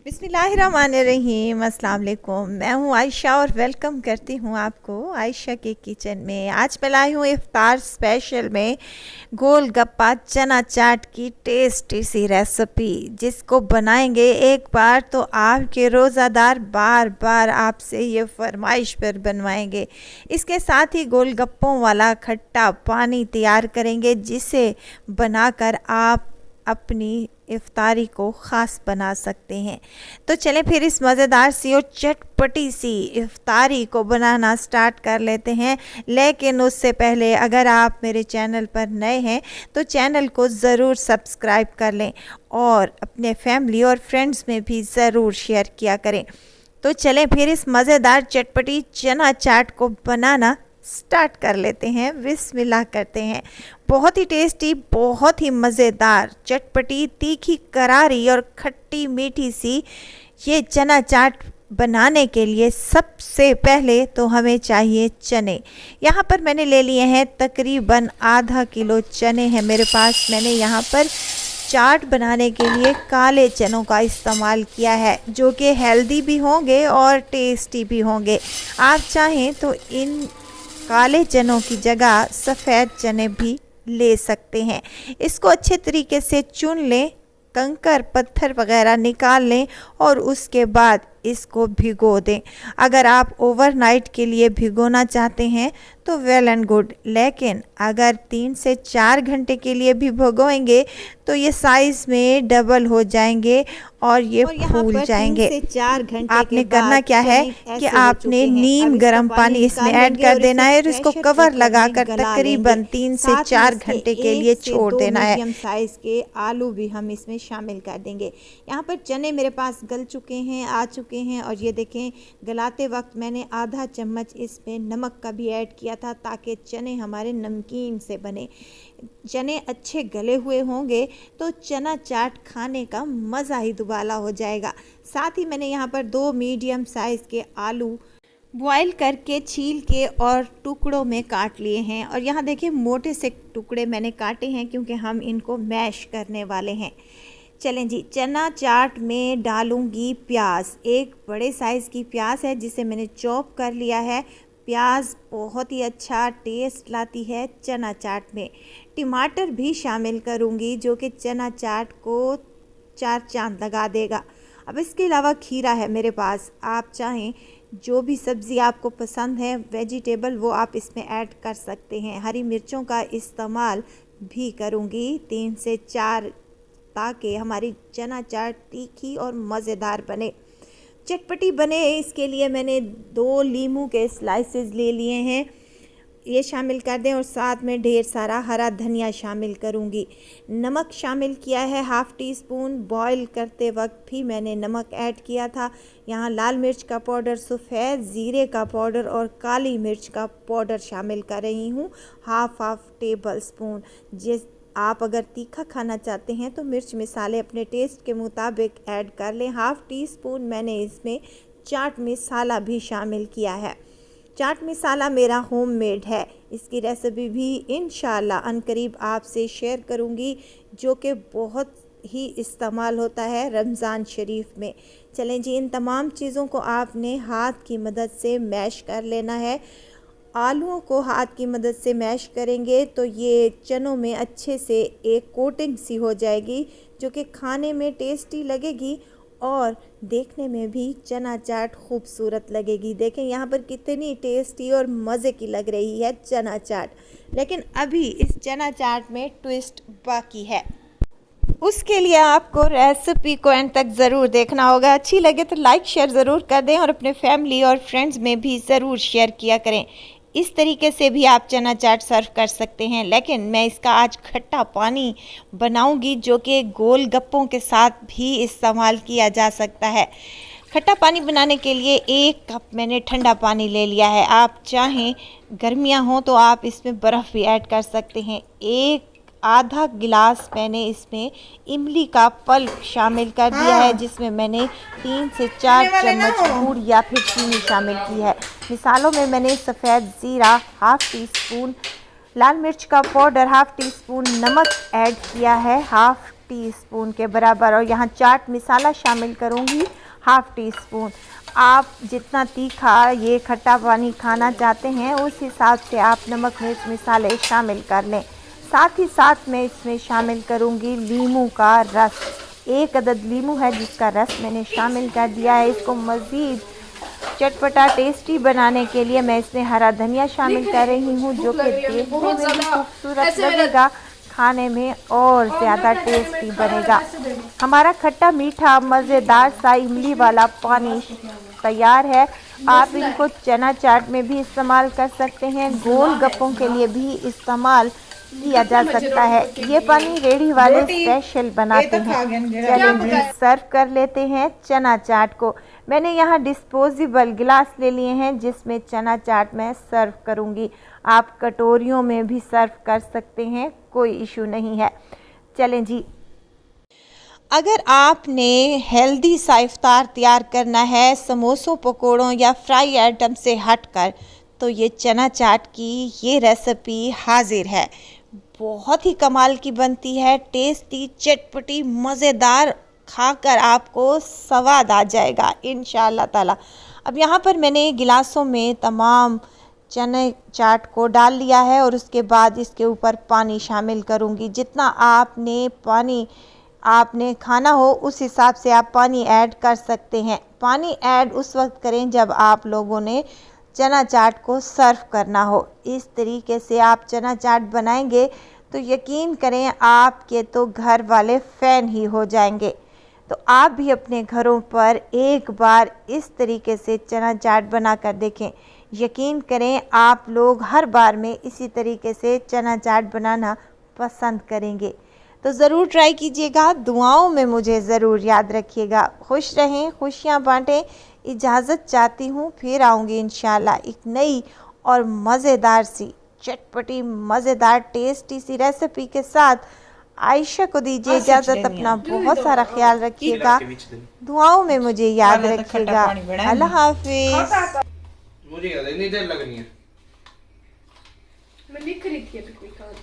बिस्मिल्लाहिर्रहमानिर्रहीम, अस्सलाम वालेकुम। मैं हूँ आयशा और वेलकम करती हूँ आपको आयशा के किचन में। आज मैं लाई हूँ इफ्तार स्पेशल में गोलगप्पा चना चाट की टेस्टी सी रेसिपी, जिसको बनाएंगे एक बार तो आपके रोज़ादार बार बार आपसे ये फरमाइश पर बनवाएंगे। इसके साथ ही गोलगप्पों वाला खट्टा पानी तैयार करेंगे, जिसे बनाकर आप अपनी इफ्तारी को ख़ास बना सकते हैं। तो चलें फिर इस मज़ेदार सी और चटपटी सी इफ्तारी को बनाना स्टार्ट कर लेते हैं। लेकिन उससे पहले अगर आप मेरे चैनल पर नए हैं तो चैनल को ज़रूर सब्सक्राइब कर लें और अपने फैमिली और फ्रेंड्स में भी ज़रूर शेयर किया करें। तो चलें फिर इस मज़ेदार चटपटी चना चाट को बनाना स्टार्ट कर लेते हैं। बिस्मिल्लाह करते हैं। बहुत ही टेस्टी, बहुत ही मज़ेदार, चटपटी, तीखी, करारी और खट्टी मीठी सी ये चना चाट बनाने के लिए सबसे पहले तो हमें चाहिए चने। यहाँ पर मैंने ले लिए हैं तकरीबन आधा किलो चने हैं मेरे पास। मैंने यहाँ पर चाट बनाने के लिए काले चनों का इस्तेमाल किया है, जो कि हेल्दी भी होंगे और टेस्टी भी होंगे। आप चाहें तो इन काले चनों की जगह सफ़ेद चने भी ले सकते हैं। इसको अच्छे तरीके से चुन लें, कंकर पत्थर वगैरह निकाल लें और उसके बाद इसको भिगो दें। अगर आप ओवरनाइट के लिए भिगोना चाहते हैं तो वेल एंड गुड, लेकिन अगर 3 से 4 घंटे के लिए भी भिगोएंगे तो ये साइज़ में डबल हो जाएंगे और ये फूल जाएंगे। 3 से 4 घंटे आपने करना क्या है कि आपने नीम गर्म पानी इसमें ऐड कर देना है और इसको कवर लगाकर तकरीबन 3 से 4 घंटे के लिए छोड़ देना है। मीडियम साइज़ के आलू भी हम इसमें शामिल कर देंगे। यहाँ पर चने मेरे पास गल चुके हैं, आ चुके हैं और ये देखें, गलाते वक्त मैंने आधा चम्मच इसमें नमक का भी ऐड किया था ताकि चने हमारे नमकीन से बने। चने अच्छे गले हुए होंगे तो चना चाट खाने का मज़ा ही दुबाला हो जाएगा। साथ ही मैंने यहाँ पर 2 मीडियम साइज़ के आलू बॉयल करके छील के और टुकड़ों में काट लिए हैं और यहाँ देखिए मोटे से टुकड़े मैंने काटे हैं क्योंकि हम इनको मैश करने वाले हैं। चलें जी, चना चाट में डालूंगी प्याज। एक बड़े साइज़ की प्याज है जिसे मैंने चॉप कर लिया है। प्याज बहुत ही अच्छा टेस्ट लाती है चना चाट में। टमाटर भी शामिल करूंगी जो कि चना चाट को 4 चांद लगा देगा। अब इसके अलावा खीरा है मेरे पास। आप चाहें जो भी सब्ज़ी आपको पसंद है वेजिटेबल वो आप इसमें ऐड कर सकते हैं। हरी मिर्चों का इस्तेमाल भी करूंगी 3 से 4, ताकि हमारी चना चाट तीखी और मज़ेदार बने, चटपटी बने। इसके लिए मैंने 2 लीमू के स्लाइसेस ले लिए हैं, ये शामिल कर दें और साथ में ढेर सारा हरा धनिया शामिल करूंगी। नमक शामिल किया है ½ टी स्पून। बॉईल करते वक्त भी मैंने नमक ऐड किया था। यहाँ लाल मिर्च का पाउडर, सफ़ेद ज़ीरे का पाउडर और काली मिर्च का पाउडर शामिल कर रही हूँ ½ टेबल स्पून। जिस आप अगर तीखा खाना चाहते हैं तो मिर्च मसाले अपने टेस्ट के मुताबिक ऐड कर लें। ½ टी स्पून मैंने इसमें चाट मसाला भी शामिल किया है। चाट मसाला मेरा होममेड है। इसकी रेसिपी भी इंशाल्लाह अनकरीब आपसे शेयर करूंगी, जो कि बहुत ही इस्तेमाल होता है रमज़ान शरीफ में। चलें जी, इन तमाम चीज़ों को आपने हाथ की मदद से मैश कर लेना है। आलूओं को हाथ की मदद से मैश करेंगे तो ये चनों में अच्छे से एक कोटिंग सी हो जाएगी, जो कि खाने में टेस्टी लगेगी और देखने में भी चना चाट खूबसूरत लगेगी। देखें यहाँ पर कितनी टेस्टी और मज़े की लग रही है चना चाट। लेकिन अभी इस चना चाट में ट्विस्ट बाकी है। उसके लिए आपको रेसिपी को एंड तक ज़रूर देखना होगा। अच्छी लगे तो लाइक शेयर ज़रूर कर दें और अपने फैमिली और फ्रेंड्स में भी ज़रूर शेयर किया करें। इस तरीके से भी आप चना चाट सर्व कर सकते हैं, लेकिन मैं इसका आज खट्टा पानी बनाऊंगी जो कि गोलगप्पों के साथ भी इस्तेमाल किया जा सकता है। खट्टा पानी बनाने के लिए 1 कप मैंने ठंडा पानी ले लिया है। आप चाहें गर्मियां हो तो आप इसमें बर्फ़ भी ऐड कर सकते हैं। आधा गिलास मैंने इसमें इमली का पल्प शामिल कर दिया है, जिसमें मैंने 3 से 4 चम्मच गुड़ या फिर चीनी शामिल की है। मिसालों में मैंने सफ़ेद ज़ीरा ½ टी स्पून, लाल मिर्च का पाउडर ½ टी स्पून, नमक ऐड किया है ½ टीस्पून के बराबर, और यहाँ चाट मसाला शामिल करूँगी 1/2 टीस्पून। आप जितना तीखा ये खट्टा पानी खाना चाहते हैं उस हिसाब से आप नमक मिर्च मसाले शामिल कर लें। साथ ही साथ मैं इसमें शामिल करूँगी नींबू का रस। 1 अदद नींबू है जिसका रस मैंने शामिल कर दिया है। इसको मज़ीद चटपटा टेस्टी बनाने के लिए मैं इसमें हरा धनिया शामिल कर रही हूँ, जो कि देखने में भी खूबसूरत लगेगा, खाने में और ज़्यादा टेस्टी बनेगा। हमारा खट्टा मीठा मज़ेदार सा इमली वाला पानी तैयार है। आप इनको चना चाट में भी इस्तेमाल कर सकते हैं, गोल गप्पों के लिए भी इस्तेमाल किया जा सकता है। ये पानी रेडी वाले स्पेशल बनाते हैं। चलिए सर्व कर लेते हैं चना चाट को। मैंने यहाँ डिस्पोजेबल गिलास ले लिए हैं जिसमें चना चाट मैं सर्व करूँगी। आप कटोरियों में भी सर्व कर सकते हैं, कोई इशू नहीं है। चलें जी। अगर आपने हेल्दी सा इफ्तार तैयार करना है समोसों पकोड़ों या फ्राई आइटम से हटकर, तो ये चना चाट की ये रेसिपी हाजिर है। बहुत ही कमाल की बनती है, टेस्टी चटपटी मज़ेदार, खाकर आपको स्वाद आ जाएगा इंशाअल्लाह ताला। अब यहाँ पर मैंने गिलासों में तमाम चने चाट को डाल लिया है और उसके बाद इसके ऊपर पानी शामिल करूँगी। जितना पानी आपने खाना हो उस हिसाब से आप पानी ऐड कर सकते हैं। पानी ऐड उस वक्त करें जब आप लोगों ने चना चाट को सर्व करना हो। इस तरीके से आप चना चाट बनाएंगे तो यकीन करें आपके तो घर वाले फ़ैन ही हो जाएंगे। तो आप भी अपने घरों पर एक बार इस तरीके से चना चाट बना कर देखें। यकीन करें आप लोग हर बार में इसी तरीके से चना चाट बनाना पसंद करेंगे। तो ज़रूर ट्राई कीजिएगा, दुआओं में मुझे ज़रूर याद रखिएगा। खुश रहें, खुशियाँ बांटें। इजाज़त चाहती हूँ, फिर आऊँगी इंशाल्लाह एक नई और मज़ेदार सी चटपटी मज़ेदार टेस्टी सी रेसिपी के साथ। आयशा को दीजिए इजाज़त, अपना बहुत सारा ख्याल रखिएगा, दुआओं में मुझे याद रखिएगा। अल्लाह हाफिज़। मुझे इतनी देर लगनी है। मैं लिख रही थी अभी कोई काम।